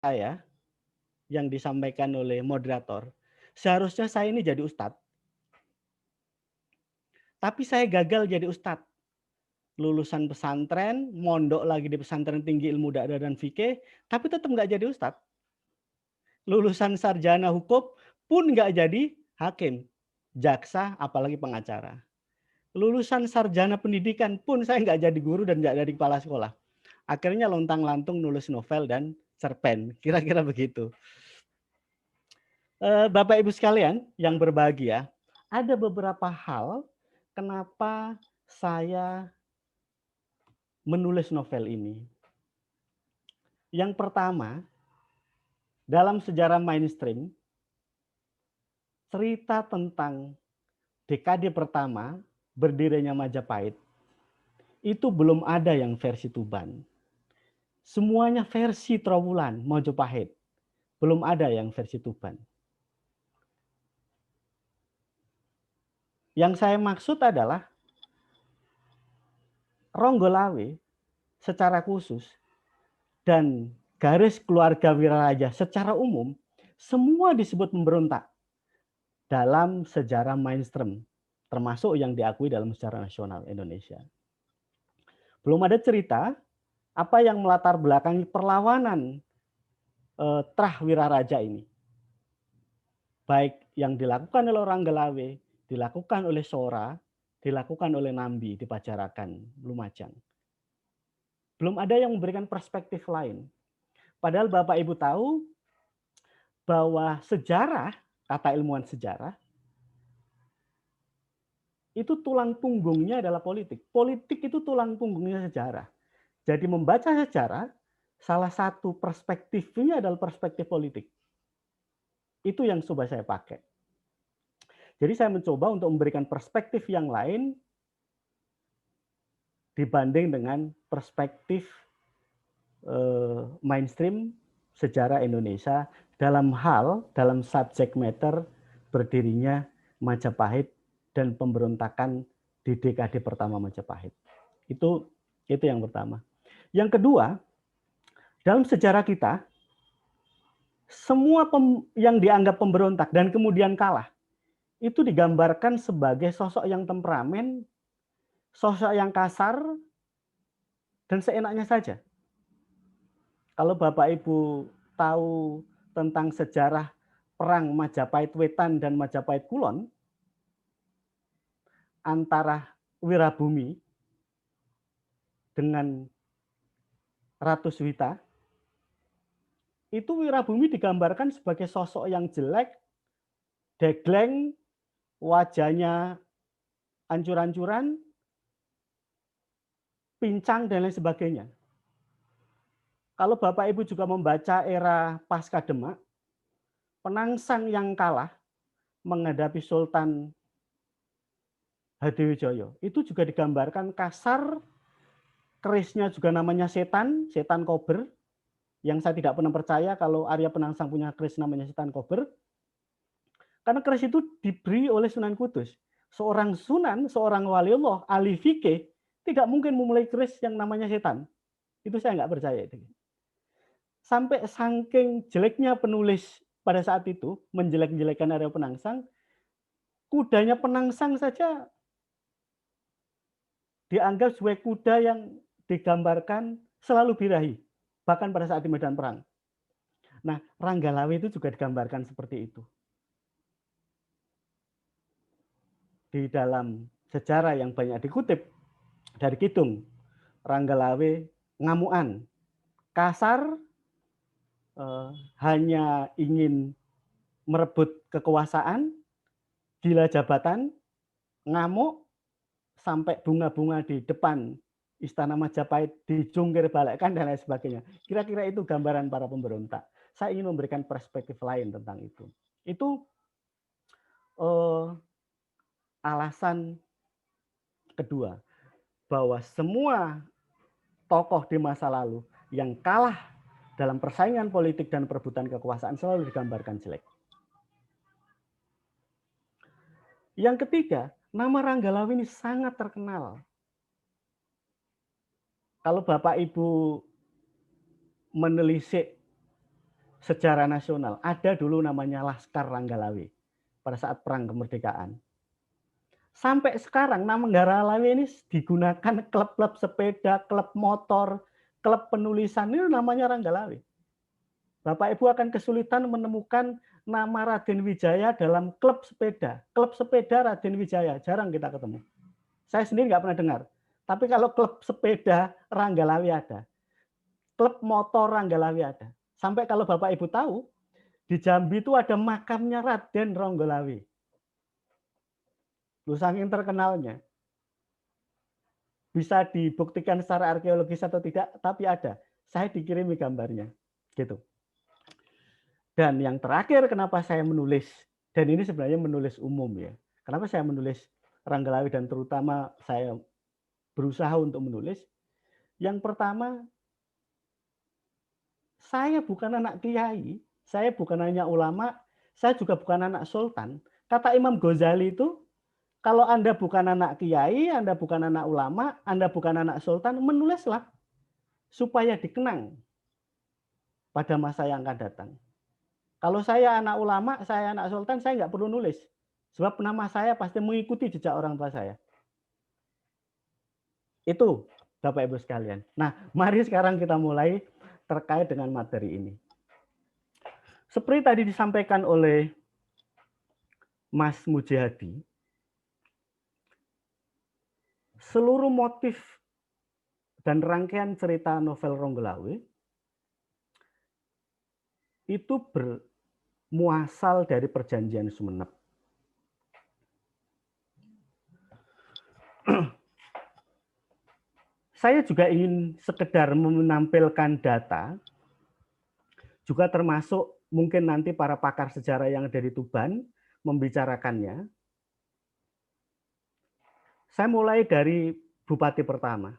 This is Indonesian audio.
saya yang disampaikan oleh moderator, seharusnya saya ini jadi ustadz, tapi saya gagal jadi ustadz. Lulusan pesantren, mondok lagi di pesantren tinggi ilmu dakwah dan fikih, tapi tetap nggak jadi ustadz. Lulusan sarjana hukum pun nggak jadi hakim, jaksa, apalagi pengacara. Lulusan sarjana pendidikan pun saya nggak jadi guru dan nggak jadi kepala sekolah. Akhirnya lontang-lantung nulis novel dan cerpen, kira-kira begitu. Bapak Ibu sekalian yang berbahagia, ada beberapa hal kenapa saya menulis novel ini. Yang pertama, dalam sejarah mainstream, cerita tentang dekade pertama berdirinya Majapahit itu belum ada yang versi Tuban. Semuanya versi Trowulan, Majapahit. Belum ada yang versi Tuban. Yang saya maksud adalah Ronggolawe secara khusus dan garis keluarga Wiraraja secara umum semua disebut pemberontak dalam sejarah mainstream, termasuk yang diakui dalam sejarah nasional Indonesia. Belum ada cerita apa yang melatar belakangi perlawanan Trah Wiraraja ini. Baik yang dilakukan oleh orang Gelawe, dilakukan oleh Sora, dilakukan oleh Nambi di Pajarakan, Lumajang. Belum ada yang memberikan perspektif lain. Padahal Bapak Ibu tahu bahwa sejarah, kata ilmuwan sejarah, itu tulang punggungnya adalah politik. Politik itu tulang punggungnya sejarah. Jadi membaca sejarah, salah satu perspektifnya adalah perspektif politik. Itu yang coba saya pakai. Jadi saya mencoba untuk memberikan perspektif yang lain dibanding dengan perspektif mainstream sejarah Indonesia dalam subject matter berdirinya Majapahit dan pemberontakan di dekade pertama Majapahit. Itu yang pertama. Yang kedua, dalam sejarah kita, semua yang dianggap pemberontak dan kemudian kalah, itu digambarkan sebagai sosok yang temperamen, sosok yang kasar, dan seenaknya saja. Kalau Bapak Ibu tahu tentang sejarah perang Majapahit Wetan dan Majapahit Kulon antara Wirabumi dengan Ratu Suwita, itu Wirabumi digambarkan sebagai sosok yang jelek, degleng, wajahnya ancur-ancuran, pincang, dan lain sebagainya. Kalau Bapak Ibu juga membaca era Pasca Demak, penangsang yang kalah menghadapi Sultan Hadiwijoyo itu juga digambarkan kasar, kerisnya juga namanya setan, setan kober, yang saya tidak pernah percaya kalau Arya Penangsang punya keris namanya setan kober, karena keris itu diberi oleh Sunan Kudus. Seorang sunan, seorang waliullah, ahli fikih, tidak mungkin memulai keris yang namanya setan. Itu saya nggak percaya itu. Sampai saking jeleknya penulis pada saat itu, menjelek-jelekan Arya Penangsang, kudanya Penangsang saja dianggap sebagai kuda yang digambarkan selalu birahi, bahkan pada saat di medan perang. Nah, Ranggalawe itu juga digambarkan seperti itu. Di dalam sejarah yang banyak dikutip dari Kidung, Ranggalawe ngamuan, kasar, hanya ingin merebut kekuasaan, gila jabatan, ngamuk, sampai bunga-bunga di depan Istana Majapahit dijungkir balikkan dan lain sebagainya. Kira-kira itu gambaran para pemberontak. Saya ingin memberikan perspektif lain tentang itu. Itu alasan kedua, bahwa semua tokoh di masa lalu yang kalah dalam persaingan politik dan perebutan kekuasaan selalu digambarkan jelek. Yang ketiga, nama Ranggalawe ini sangat terkenal. Kalau Bapak Ibu menelisik sejarah nasional. Ada dulu namanya Laskar Ranggalawe pada saat perang kemerdekaan. Sampai sekarang nama Ranggalawe ini digunakan klub-klub sepeda, klub motor, klub penulisan, ini namanya Ranggalawe. Bapak Ibu akan kesulitan menemukan nama Raden Wijaya dalam klub sepeda. Klub sepeda Raden Wijaya, jarang kita ketemu. Saya sendiri nggak pernah dengar. Tapi kalau klub sepeda Ranggalawe ada. Klub motor Ranggalawe ada. Sampai kalau Bapak Ibu tahu, di Jambi itu ada makamnya Raden Ranggalawe. Lu saking terkenalnya. Bisa dibuktikan secara arkeologis atau tidak, tapi ada. Saya dikirimi gambarnya. Gitu. Dan yang terakhir kenapa saya menulis, dan ini sebenarnya menulis umum ya. Kenapa saya menulis Ranggalawe dan terutama saya berusaha untuk menulis. Yang pertama, saya bukan anak kiai, saya bukan hanya ulama, saya juga bukan anak sultan. Kata Imam Ghazali itu, kalau Anda bukan anak kiai, Anda bukan anak ulama, Anda bukan anak sultan, menulislah supaya dikenang pada masa yang akan datang. Kalau saya anak ulama, saya anak sultan, saya nggak perlu nulis. Sebab nama saya pasti mengikuti jejak orang tua saya. Itu, Bapak Ibu sekalian. Nah, mari sekarang kita mulai terkait dengan materi ini. Seperti tadi disampaikan oleh Mas Mujahdi, seluruh motif dan rangkaian cerita novel Ranggalawe itu bermuasal dari perjanjian Sumenep. Saya juga ingin sekedar menampilkan data, juga termasuk mungkin nanti para pakar sejarah yang ada di Tuban membicarakannya. Saya mulai dari bupati pertama.